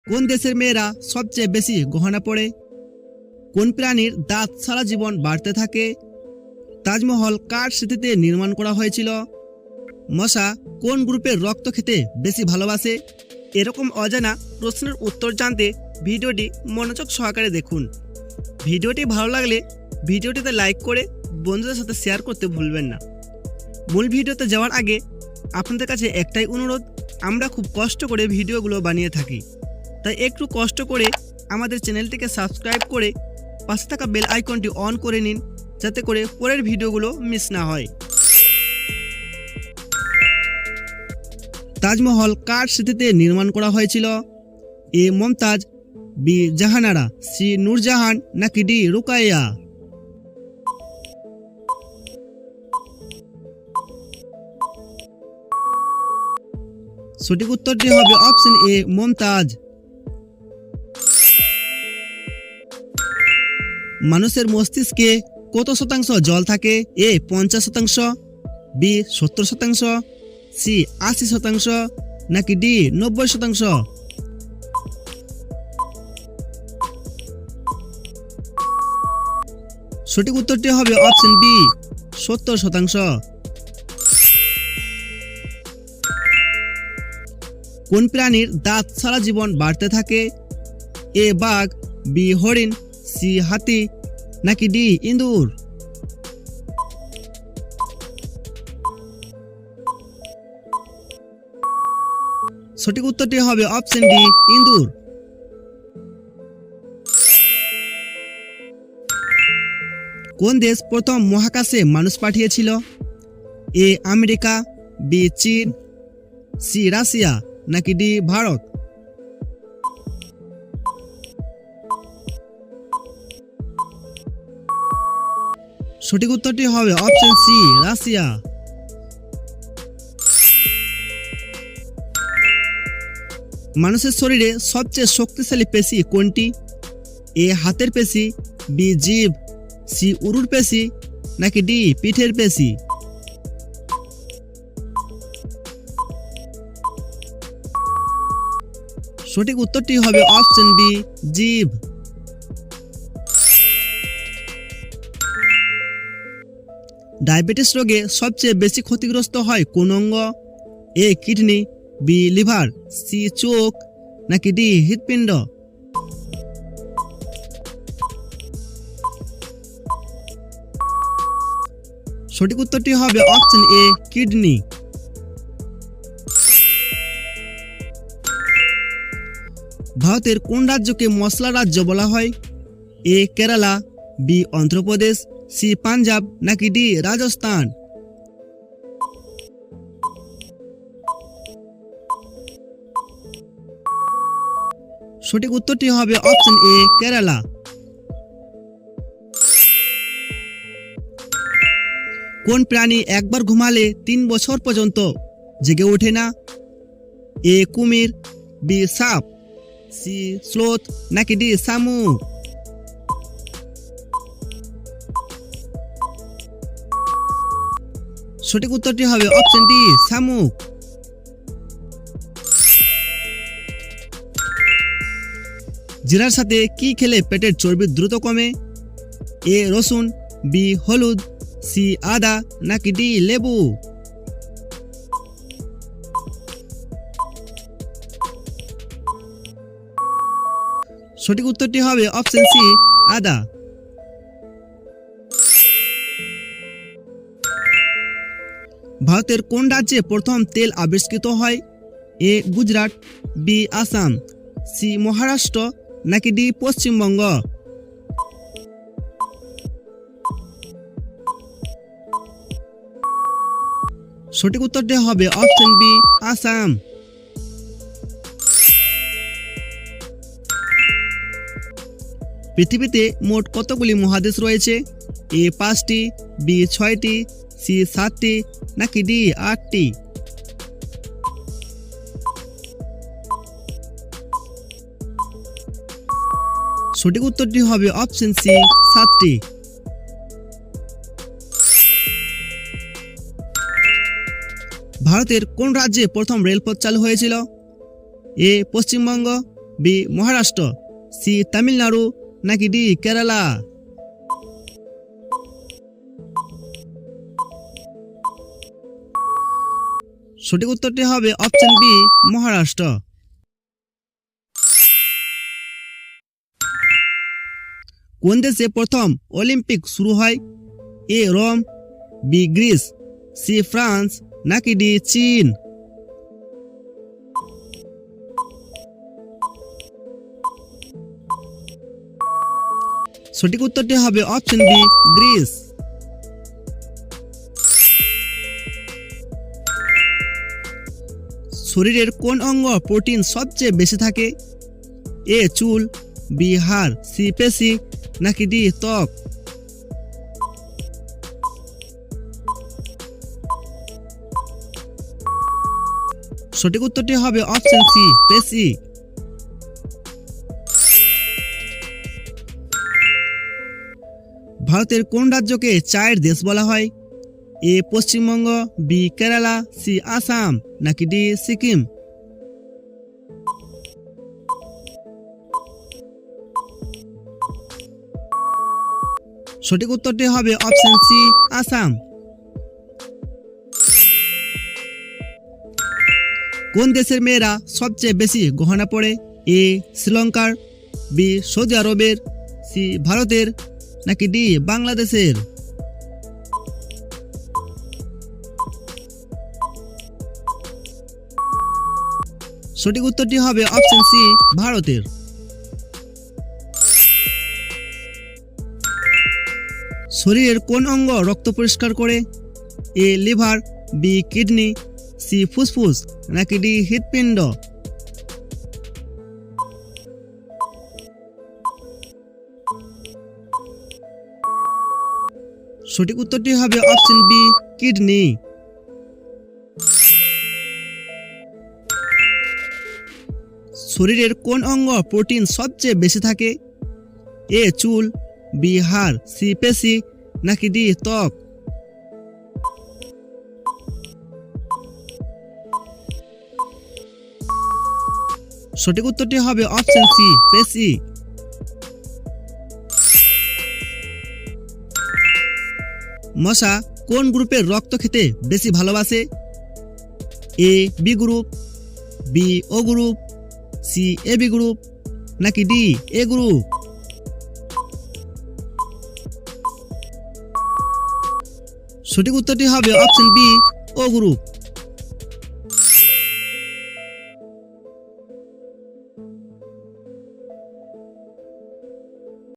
কোন দেশের মেয়েরা সবচেয়ে বেশি গহনা পরে? কোন প্রাণীর দাঁত সারা জীবন বাড়তে থাকে? তাজমহল কার স্মৃতিতে নির্মাণ করা হয়েছিল? মশা কোন গ্রুপের রক্ত খেতে বেশি ভালোবাসে? এরকম অজানা প্রশ্নের উত্তর জানতে ভিডিওটি মনোযোগ সহকারে দেখুন। ভিডিওটি ভালো লাগলে ভিডিওটিতে লাইক করে বন্ধুদের সাথে শেয়ার করতে ভুলবেন না। মূল ভিডিওতে যাওয়ার আগে আপনাদের কাছে একটাই অনুরোধ, আমরা খুব কষ্ট করে ভিডিওগুলো বানিয়ে থাকি, তাই একটু কষ্ট করে আমাদের চ্যানেলটিকে সাবস্ক্রাইব করে পাশে থাকা বেল আইকনটি অন করে নিন, যাতে করে পরের ভিডিওগুলো মিস না হয়। তাজমহল কার স্মৃতিতে নির্মাণ করা হয়েছিল? এ মমতাজ, বি জাহানারা, সি নূরজাহান, নাকি ডি রুকাইয়া? সঠিক উত্তরটি হবে অপশন এ মমতাজ। মানুষের মস্তিষ্কে কত শতাংশ জল থাকে? এ 50%, বি 70%, সি 80%, নাকি ডি 90%? সঠিক উত্তরটি হবে অপশন বি 70%। কোন প্রাণীর দাঁত সারা জীবন বাড়তে থাকে? এ বাঘ, বি হরিণ, সি হাতি, নাকি ডি ইঁদুর? সঠিক উত্তরটি হবে অপশন ডি ইঁদুর। কোন দেশ প্রথম মহাকাশে মানুষ পাঠিয়েছিল? এ আমেরিকা, বি চীন, সি রাশিয়া, নাকি ডি ভারত? সঠিক উত্তরটি হবে অপশন সি রাশিয়া। মানুষের শরীরে সবচেয়ে শক্তিশালী পেশি কোনটি? এ হাতের পেশি, বি জিভ, সি উরুর পেশি, নাকি ডি পিঠের পেশি? সঠিক উত্তরটি হবে অপশন বি জিভ। ডায়াবেটিস রোগে সবচেয়ে বেশি ক্ষতিগ্রস্ত হয় কোন অঙ্গ? A kidney, B liver, C চোখ, নাকি ডি হৃৎপিণ্ড? সঠিক উত্তরটি হবে অপশন এ কিডনি। ভারতের কোন রাজ্যকে মশলা রাজ্য বলা হয়? এ কেরালা, বি অন্ধ্রপ্রদেশ, সি পাঞ্জাব, নাকি ডি রাজস্থান? সঠিক উত্তরটি হবে অপশন এ কেরালা। কোন প্রাণী একবার ঘুমালে 3 বছর পর্যন্ত জেগে ওঠে না? এ কুমির, বি সাপ, সি স্লোথ, নাকি ডি শামুক? সঠিক উত্তরটি হবে অপশন ডি শামুক। জিরার সাথে কি খেলে পেটের চর্বি দ্রুত কমে? এ রসুন, বি হলুদ, সি আদা, নাকি ডি লেবু? সঠিক উত্তরটি হবে অপশন সি আদা। ভারতের কোন রাজ্যে প্রথম তেল আবিষ্কৃত হয়? এ গুজরাট, বি আসাম, সি মহারাষ্ট্র, নাকি ডি পশ্চিমবঙ্গ? সঠিক উত্তরটি হবে অপশন বি আসাম। পৃথিবীতে মোট কতগুলি মহাদেশ রয়েছে? এ 5টি, বি 6টি, সি 7টি, নাকি ডি 8টি? সঠিক উত্তরটি হবে অপশন সি 7টি। ভারতের কোন রাজ্যে প্রথম রেলপথ চালু হয়েছিল? এ পশ্চিমবঙ্গ, বি মহারাষ্ট্র, সি তামিলনাড়ু, নাকি ডি কেরালা? সঠিক উত্তরটি হবে অপশন বি মহারাষ্ট্র। কোন দেশে প্রথম অলিম্পিক শুরু হয়? A Rome, B Greece, C France, নাকি ডি চীন? সঠিক উত্তরটি হবে অপশন বি গ্রিস। শরীরের কোন অঙ্গ প্রোটিন সবচেয়ে বেশি থাকে? এ চুল, বি হাড়, সি পেশি, নাকি ডি ত্বক? সঠিক উত্তরটি হবে অপশন সি পেশি। ভারতের কোন রাজ্যকে চায়ের দেশ বলা হয়? এ পশ্চিমবঙ্গ, বি কেরালা, সি আসাম, নাকি ডি সিকিম? সঠিক উত্তরটি হবে অপশন সি আসাম। কোন দেশের মেয়েরা সবচেয়ে বেশি গহনা পরে? এ শ্রীলঙ্কার, বি সৌদি আরবের, সি ভারতের, নাকি ডি বাংলাদেশের? সঠিক উত্তরটি হবে অপশন সি ভারতের। শরীরের কোন অঙ্গ রক্ত পরিষ্কার করে? A liver, B kidney, C ফুসফুস, নাকি ডি হৃৎপিণ্ড? সঠিক উত্তরটি হবে অপশন বি কিডনি। শরীরের কোন অঙ্গ প্রোটিন সবচেয়ে বেশি থাকে? এ চুল, বি হাড়, সি পেশি, নাকি ডি ত্বক? সঠিক উত্তরটি হবে অপশন সি পেশি। মশা কোন গ্রুপের রক্ত খেতে বেশি ভালোবাসে? A B group, B O group, C A B group, নাকি ডি এ গ্রুপ? সঠিক উত্তরটি হবে অপশন বি ও গ্রুপ।